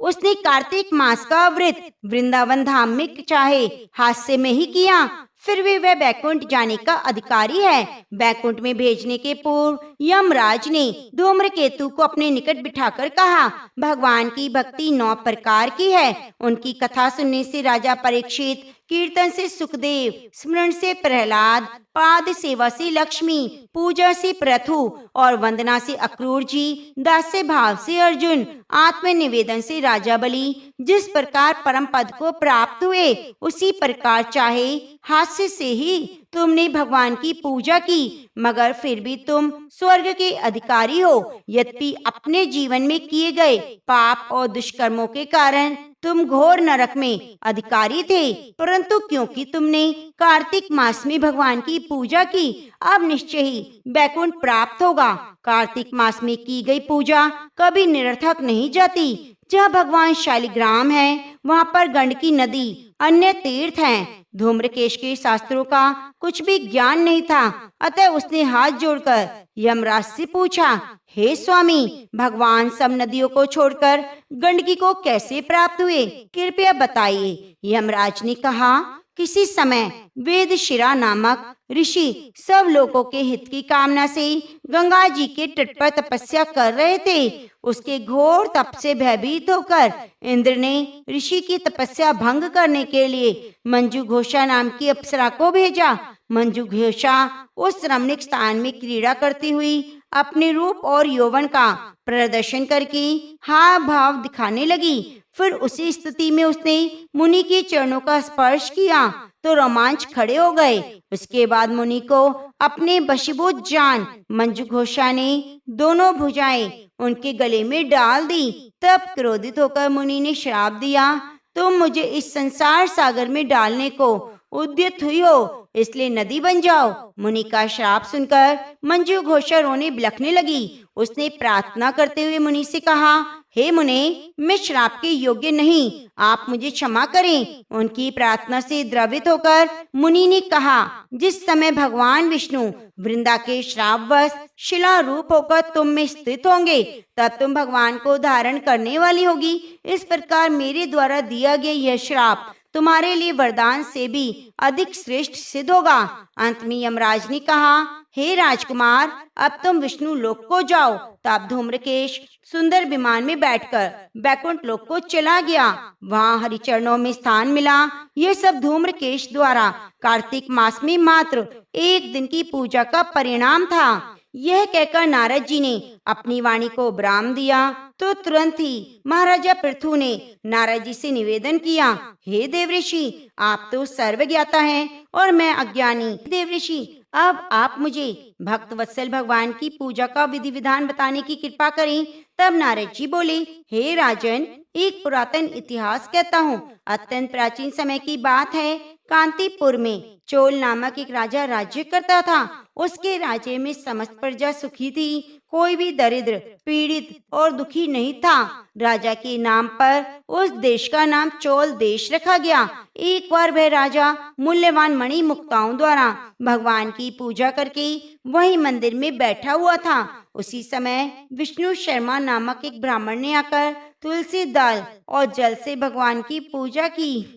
उसने कार्तिक मास का व्रत वृंदावन धाम में चाहे हास्य में ही किया, फिर भी वह बैकुंठ जाने का अधिकारी है। बैकुंठ में भेजने के पूर्व यमराज ने धूम्रकेतु को अपने निकट बिठाकर कहा, भगवान की भक्ति 9 प्रकार की है। उनकी कथा सुनने से राजा परीक्षित, कीर्तन से सुखदेव, स्मरण से प्रहलाद, पाद सेवा से लक्ष्मी, पूजा से पृथु और वंदना से अक्रूर जी, दास्य भाव से अर्जुन, आत्म निवेदन से राजा बलि जिस प्रकार परम पद को प्राप्त हुए, उसी प्रकार चाहे हास्य से ही तुमने भगवान की पूजा की, मगर फिर भी तुम स्वर्ग के अधिकारी हो। यद्यपि अपने जीवन में किए गए पाप और दुष्कर्मों के कारण तुम घोर नरक में अधिकारी थे, परंतु क्योंकि तुमने कार्तिक मास में भगवान की पूजा की, अब निश्चय ही बैकुंठ प्राप्त होगा। कार्तिक मास में की गई पूजा कभी निरर्थक नहीं जाती। जहाँ भगवान शालिग्राम है, वहाँ पर गंडकी नदी, अन्य तीर्थ हैं। धूम्रकेश के शास्त्रों का कुछ भी ज्ञान नहीं था, अतः उसने हाथ जोड़कर यमराज से पूछा, हे स्वामी, भगवान सब नदियों को छोड़कर गंडकी को कैसे प्राप्त हुए, कृपया बताइए। यमराज ने कहा, किसी समय वेदशिरा नामक ऋषि सब लोगों के हित की कामना से गंगा जी के तट पर तपस्या कर रहे थे। उसके घोर तप से भयभीत होकर इंद्र ने ऋषि की तपस्या भंग करने के लिए मंजू घोषा नाम की अप्सरा को भेजा। मंजू घोषा उस रमणीक स्थान में क्रीड़ा करती हुई अपने रूप और यौवन का प्रदर्शन करके हाव भाव दिखाने लगी। फिर उसी स्थिति में उसने मुनि के चरणों का स्पर्श किया तो रोमांच खड़े हो गए। उसके बाद मुनि को अपने वशीभूत जान मंजू घोषा ने दोनों भुजाएं उनके गले में डाल दी। तब क्रोधित होकर मुनि ने श्राप दिया, तुम मुझे इस संसार सागर में डालने को उद्यत हुई हो, इसलिए नदी बन जाओ। मुनि का श्राप सुनकर मंजू घोषा रोने बिलखने लगी। उसने प्रार्थना करते हुए मुनि से कहा, हे मुने, मैं श्राप के योग्य नहीं, आप मुझे क्षमा करें। उनकी प्रार्थना से द्रवित होकर मुनि ने कहा, जिस समय भगवान विष्णु वृंदा के श्रापवश शिला रूप होकर तुम में स्थित होंगे, तब तुम भगवान को धारण करने वाली होगी। इस प्रकार मेरे द्वारा दिया गया यह श्राप तुम्हारे लिए वरदान से भी अधिक श्रेष्ठ सिद्ध होगा। अंत में यमराज ने कहा, हे राजकुमार, अब तुम विष्णु लोक को जाओ। तब धूम्रकेश सुंदर विमान में बैठकर बैकुंठ लोक को चला गया। वहाँ हरिचरणों में स्थान मिला। यह सब धूम्रकेश द्वारा कार्तिक मास में मात्र एक दिन की पूजा का परिणाम था। यह कहकर नारद जी ने अपनी वाणी को विराम दिया तो तुरंत ही महाराजा पृथु ने नारद जी से निवेदन किया, हे देवऋषि, आप तो सर्वज्ञाता हैं और मैं अज्ञानी। देवऋषि, अब आप मुझे भक्त वत्सल भगवान की पूजा का विधि विधान बताने की कृपा करें। तब नारद जी बोले, हे राजन, एक पुरातन इतिहास कहता हूँ। अत्यंत प्राचीन समय की बात है। कांतिपुर में चोल नामक एक राजा राज्य करता था। उसके राज्य में समस्त प्रजा सुखी थी, कोई भी दरिद्र, पीड़ित और दुखी नहीं था। राजा के नाम पर उस देश का नाम चोल देश रखा गया। एक बार वह राजा मूल्यवान मणि मुक्ताओं द्वारा भगवान की पूजा करके वही मंदिर में बैठा हुआ था। उसी समय विष्णु शर्मा नामक एक ब्राह्मण ने आकर तुलसी दल और जल से भगवान की पूजा की।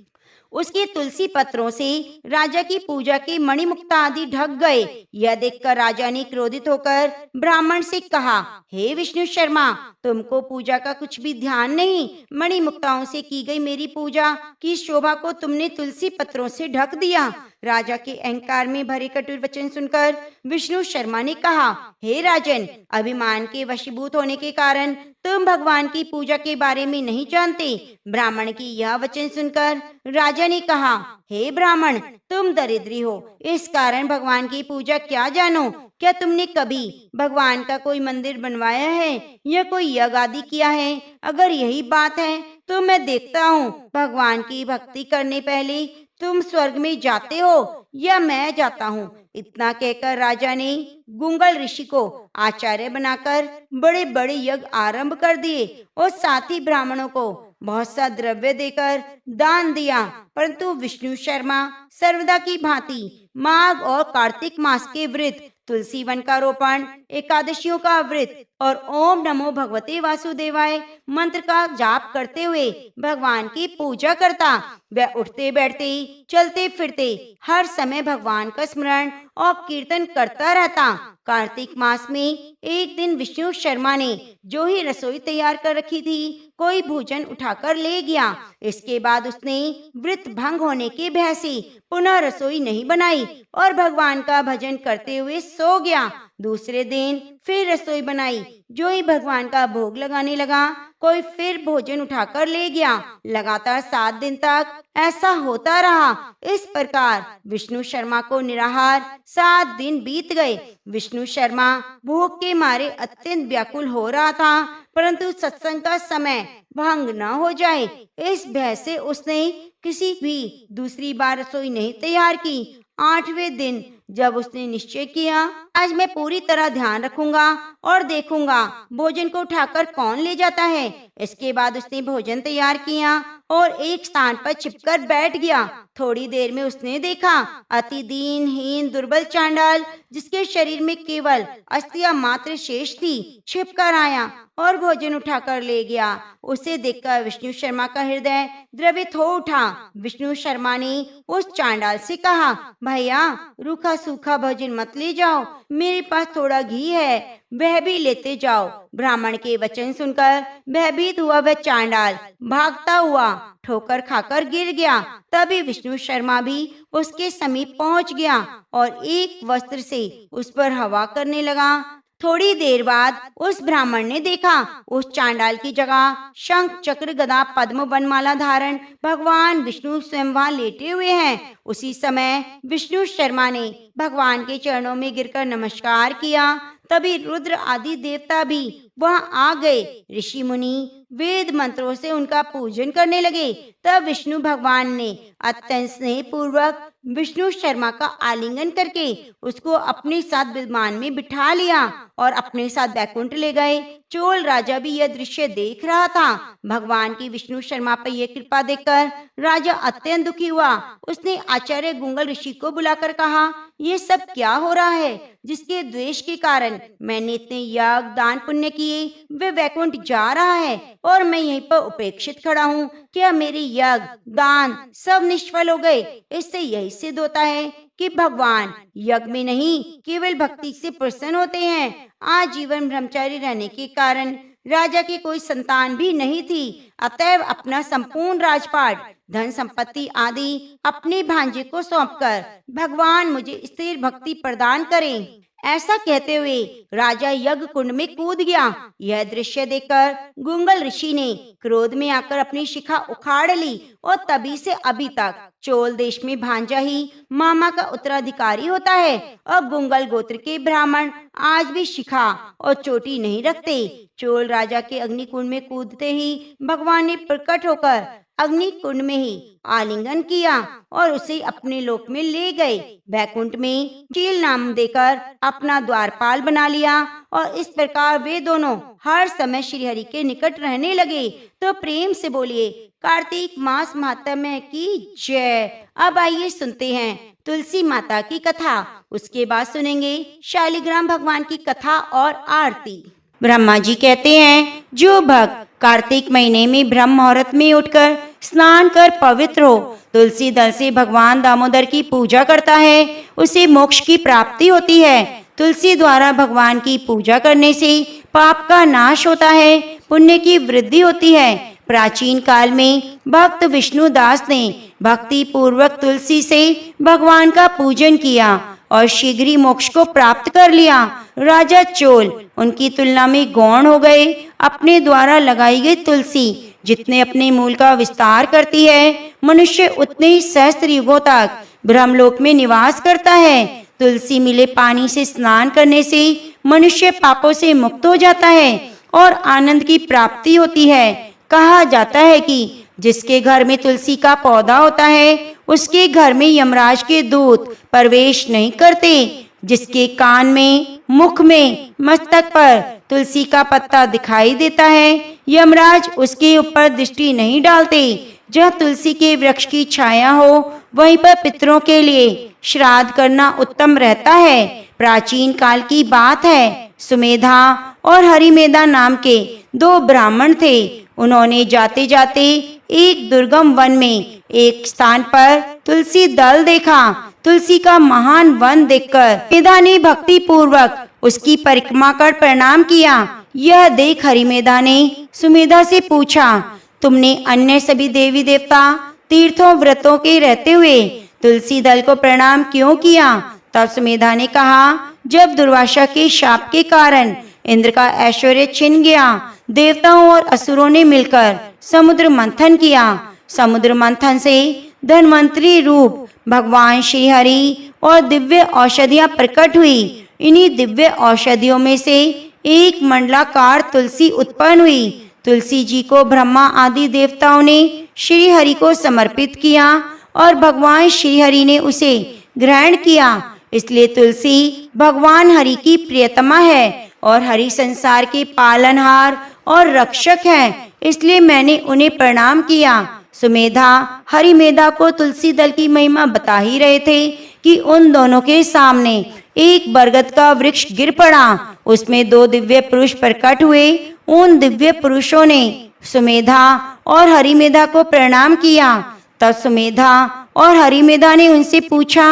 उसके तुलसी पत्रों से राजा की पूजा के मणिमुक्ता आदि ढक गए। यह देखकर राजा ने क्रोधित होकर ब्राह्मण से कहा, हे विष्णु शर्मा, तुमको पूजा का कुछ भी ध्यान नहीं। मणिमुक्ताओं से की गई मेरी पूजा की शोभा को तुमने तुलसी पत्रों से ढक दिया। राजा के अहंकार में भरे कटुर वचन सुनकर विष्णु शर्मा ने कहा, हे राजन, अभिमान के वशीभूत होने के कारण तुम भगवान की पूजा के बारे में नहीं जानते। ब्राह्मण की यह वचन सुनकर राजा ने कहा, हे ब्राह्मण, तुम दरिद्री हो, इस कारण भगवान की पूजा क्या जानो। क्या तुमने कभी भगवान का कोई मंदिर बनवाया है या कोई यज्ञ आदि किया है? अगर यही बात है तो मैं देखता हूँ भगवान की भक्ति करने पहले तुम स्वर्ग में जाते हो या मैं जाता हूँ। इतना कहकर राजा ने गुंगल ऋषि को आचार्य बनाकर बड़े बड़े यज्ञ आरंभ कर दिए और साथ ही ब्राह्मणों को बहुत सा द्रव्य देकर दान दिया। परंतु विष्णु शर्मा सर्वदा की भांति माघ और कार्तिक मास के व्रत, तुलसी वन का रोपण, एकादशियों का व्रत और ओम नमो भगवते वासुदेवाय मंत्र का जाप करते हुए भगवान की पूजा करता। वह उठते बैठते चलते फिरते हर समय भगवान का स्मरण और कीर्तन करता रहता। कार्तिक मास में एक दिन विष्णु शर्मा ने जो ही रसोई तैयार कर रखी थी, कोई भोजन उठाकर ले गया। इसके बाद उसने व्रत भंग होने के भय से पुनः रसोई नहीं बनाई और भगवान का भजन करते हुए सो गया। दूसरे दिन फिर रसोई बनाई। जो ही भगवान का भोग लगाने लगा, कोई फिर भोजन उठाकर ले गया। लगातार 7 दिन तक ऐसा होता रहा। इस प्रकार विष्णु शर्मा को निराहार 7 दिन बीत गए। विष्णु शर्मा भूख के मारे अत्यंत व्याकुल हो रहा था, परंतु सत्संग का समय भंग न हो जाए, इस भय से उसने किसी भी दूसरी बार रसोई नहीं तैयार की। 8वें दिन जब उसने निश्चय किया, आज मैं पूरी तरह ध्यान रखूंगा और देखूंगा भोजन को उठाकर कौन ले जाता है। इसके बाद उसने भोजन तैयार किया और एक स्थान पर छिपकर बैठ गया। थोड़ी देर में उसने देखा अति दीनहीन दुर्बल चांडाल, जिसके शरीर में केवल अस्थियां मात्र शेष थी, छिपकर आया और भोजन उठाकर ले गया। उसे देखकर विष्णु शर्मा का हृदय द्रवित हो उठा। विष्णु शर्मा ने उस चांडाल से कहा, भैया रूखा सूखा भोजन मत ले जाओ, मेरे पास थोड़ा घी है, वह भी लेते जाओ। ब्राह्मण के वचन सुनकर भयभीत हुआ वह चांडाल भागता हुआ ठोकर खाकर गिर गया। तभी विष्णु शर्मा भी उसके समीप पहुंच गया और एक वस्त्र से उस पर हवा करने लगा। थोड़ी देर बाद उस ब्राह्मण ने देखा उस चांडाल की जगह शंख चक्र गदा पद्म वनमाला धारण भगवान विष्णु स्वयं वहां लेटे हुए हैं। उसी समय विष्णु शर्मा ने भगवान के चरणों में गिरकर नमस्कार किया। तभी रुद्र आदि देवता भी वहां आ गए। ऋषि मुनि वेद मंत्रों से उनका पूजन करने लगे। तब विष्णु भगवान ने अत्यंत स्नेह पूर्वक विष्णु शर्मा का आलिंगन करके उसको अपने साथ विमान में बिठा लिया और अपने साथ बैकुंठ ले गए। चोल राजा भी यह दृश्य देख रहा था। भगवान की विष्णु शर्मा पर यह कृपा देखकर राजा अत्यंत दुखी हुआ। उसने आचार्य गुंगल ऋषि को बुलाकर कहा, ये सब क्या हो रहा है, जिसके द्वेष के कारण मैंने इतने यज्ञ दान पुण्य किए, वे वैकुंठ जा रहा है और मैं यहीं पर उपेक्षित खड़ा हूँ। क्या मेरे यज्ञ दान सब निष्फल हो गए? इससे यही सिद्ध होता है कि भगवान यज्ञ में नहीं केवल भक्ति से प्रसन्न होते हैं। आजीवन ब्रह्मचारी रहने के कारण राजा की कोई संतान भी नहीं थी, अतएव अपना संपूर्ण राजपाट धन संपत्ति आदि अपने भांजे को सौंपकर भगवान मुझे स्थिर भक्ति प्रदान करें। ऐसा कहते हुए राजा यज्ञ कुंड में कूद गया। यह दृश्य देखकर गुंगल ऋषि ने क्रोध में आकर अपनी शिखा उखाड़ ली और तभी से अभी तक चोल देश में भांजा ही मामा का उत्तराधिकारी होता है और गुंगल गोत्र के ब्राह्मण आज भी शिखा और चोटी नहीं रखते। चोल राजा के अग्निकुंड में कूदते ही भगवान ने प्रकट होकर अग्नि कुंड में ही आलिंगन किया और उसे अपने लोक में ले गए। बैकुंठ में चील नाम देकर अपना द्वारपाल बना लिया और इस प्रकार वे दोनों हर समय श्री हरि के निकट रहने लगे। तो प्रेम से बोलिए कार्तिक मास महात्म्य की जय। अब आइए सुनते हैं तुलसी माता की कथा। उसके बाद सुनेंगे शालिग्राम भगवान की कथा और आरती। ब्रह्मा जी कहते हैं, जो भक्त कार्तिक महीने में ब्रह्म मुहूर्त में उठकर स्नान कर पवित्र हो, तुलसी दल से भगवान दामोदर की पूजा करता है, उसे मोक्ष की प्राप्ति होती है। तुलसी द्वारा भगवान की पूजा करने से पाप का नाश होता है, पुण्य की वृद्धि होती है। प्राचीन काल में भक्त विष्णुदास ने भक्ति पूर्वक तुलसी से भगवान का पूजन किया और शीघ्र ही मोक्ष को प्राप्त कर लिया। राजा चोल उनकी तुलना में गौण हो गए। अपने द्वारा लगाई गई तुलसी जितने अपने मूल का विस्तार करती है, मनुष्य उतने ही सहस्त्र युगों तक ब्रह्मलोक में निवास करता है। तुलसी मिले पानी से स्नान करने से मनुष्य पापों से मुक्त हो जाता है और आनंद की प्राप्ति होती है। कहा जाता है कि जिसके घर में तुलसी का पौधा होता है, उसके घर में यमराज के दूत प्रवेश नहीं करते। जिसके कान में, मुख में, मस्तक पर तुलसी का पत्ता दिखाई देता है, यमराज उसके ऊपर दृष्टि नहीं डालते। जहाँ तुलसी के वृक्ष की छाया हो, वहीं पर पितरों के लिए श्राद्ध करना उत्तम रहता है। प्राचीन काल की बात है, सुमेधा और हरिमेदा नाम के 2 ब्राह्मण थे। उन्होंने जाते जाते एक दुर्गम वन में एक स्थान पर तुलसी दल देखा। तुलसी का महान वन देखकर मेधा ने भक्ति पूर्वक उसकी परिक्रमा कर प्रणाम किया। यह देख हरिमेधा ने सुमेधा से पूछा, तुमने अन्य सभी देवी देवता तीर्थों व्रतों के रहते हुए तुलसी दल को प्रणाम क्यों किया? तब सुमेधा ने कहा, जब दुर्वासा के शाप के कारण इंद्र का ऐश्वर्य छिन गया, देवताओं और असुरों ने मिलकर समुद्र मंथन किया। समुद्र मंथन से धन्वंतरी रूप भगवान श्री हरि और दिव्य औषधियां प्रकट हुई। इन्हीं दिव्य औषधियों में से एक मंडलाकार तुलसी उत्पन्न हुई। तुलसी जी को ब्रह्मा आदि देवताओं ने श्री हरि को समर्पित किया और भगवान श्री हरि ने उसे ग्रहण किया। इसलिए तुलसी भगवान हरि की प्रियतमा है और हरि संसार के पालनहार और रक्षक हैं। इसलिए मैंने उन्हें प्रणाम किया। सुमेधा हरिमेधा को तुलसी दल की महिमा बता ही रहे थे कि उन दोनों के सामने एक बरगद का वृक्ष गिर पड़ा। उसमें 2 दिव्य पुरुष प्रकट हुए। उन दिव्य पुरुषों ने सुमेधा और हरिमेधा को प्रणाम किया। तब सुमेधा और हरिमेधा ने उनसे पूछा,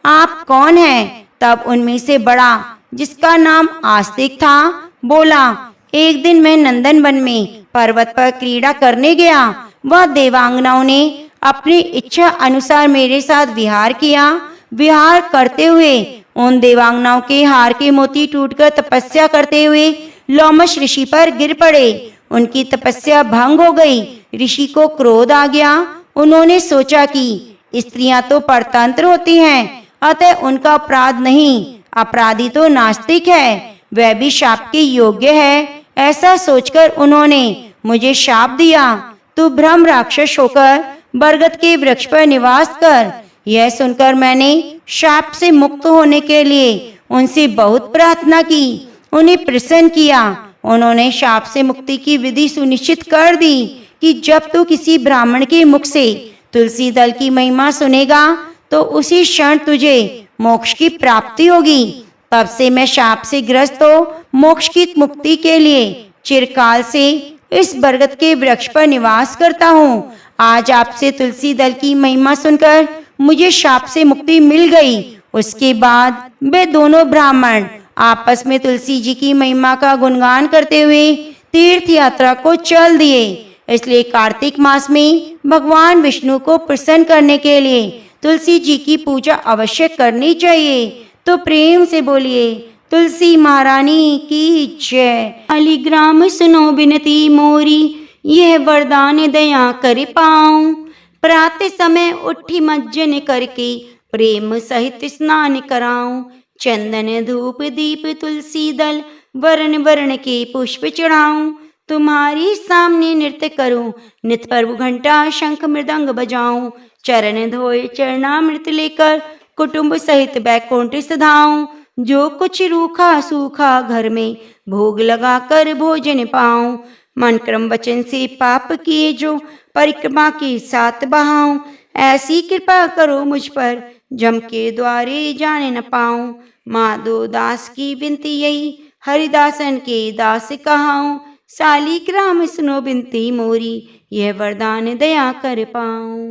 आप कौन हैं? तब उनमें से बड़ा, जिसका नाम आस्तिक था, बोला, एक दिन मैं नंदन वन में पर्वत पर क्रीड़ा करने गया। वह देवांगनाओं ने अपनी इच्छा अनुसार मेरे साथ विहार किया। विहार करते हुए उन देवांगनाओं के हार के मोती टूटकर तपस्या करते हुए लोमश ऋषि पर गिर पड़े। उनकी तपस्या भंग हो गई। ऋषि को क्रोध आ गया। उन्होंने सोचा कि स्त्रियां तो परतंत्र होती हैं, अतः उनका अपराध नहीं, अपराधी तो नास्तिक है, वह भी शाप के योग्य है। ऐसा सोचकर उन्होंने मुझे शाप दिया, तू ब्रह्म राक्षस होकर बरगद के वृक्ष पर निवास कर। यह सुनकर मैंने शाप से मुक्त होने के लिए उनसे बहुत प्रार्थना की, उन्हें प्रसन्न किया। उन्होंने शाप से मुक्ति की विधि सुनिश्चित कर दी कि जब तू किसी ब्राह्मण के मुख से तुलसी दल की महिमा सुनेगा तो उसी क्षण तुझे मोक्ष की प्राप्ति होगी। तब से मैं शाप से ग्रस्त हो मोक्ष की मुक्ति के लिए चिरकाल से इस बरगद के वृक्ष पर निवास करता हूँ। आज आपसे तुलसी दल की महिमा सुनकर मुझे शाप से मुक्ति मिल गई। उसके बाद वे दोनों ब्राह्मण आपस में तुलसी जी की महिमा का गुणगान करते हुए तीर्थ यात्रा को चल दिए। इसलिए कार्तिक मास में भगवान विष्णु को प्रसन्न करने के लिए तुलसी जी की पूजा अवश्य करनी चाहिए। तो प्रेम से बोलिए तुलसी महारानी की जय। अलीग्राम सुनो बिनती मोरी, यह वरदान दया कर पाऊं। प्रातः समय उठी मज्जन करके प्रेम सहित स्नान कराऊं। चंदन धूप दीप तुलसी दल वर्ण वर्ण के पुष्प चढ़ाऊं। तुम्हारी सामने नृत्य करूं, नित प्रभु घंटा शंख मृदंग बजाऊं। चरण धोए चरणामृत लेकर कुटुंब सहित बैकुंठ सधाऊं। जो कुछ रूखा सूखा घर में भोग लगा कर भोजन पाऊं। मन क्रम वचन से पाप किए जो परिक्रमा के साथ बहाऊं। ऐसी कृपा करो मुझ पर जम के द्वारे जाने न पाऊं। माधो दास की विनती यही हरिदासन के दास कहाऊं। सालिग्राम सुनो बिनती मोरी, यह वरदान दया कर पाऊं।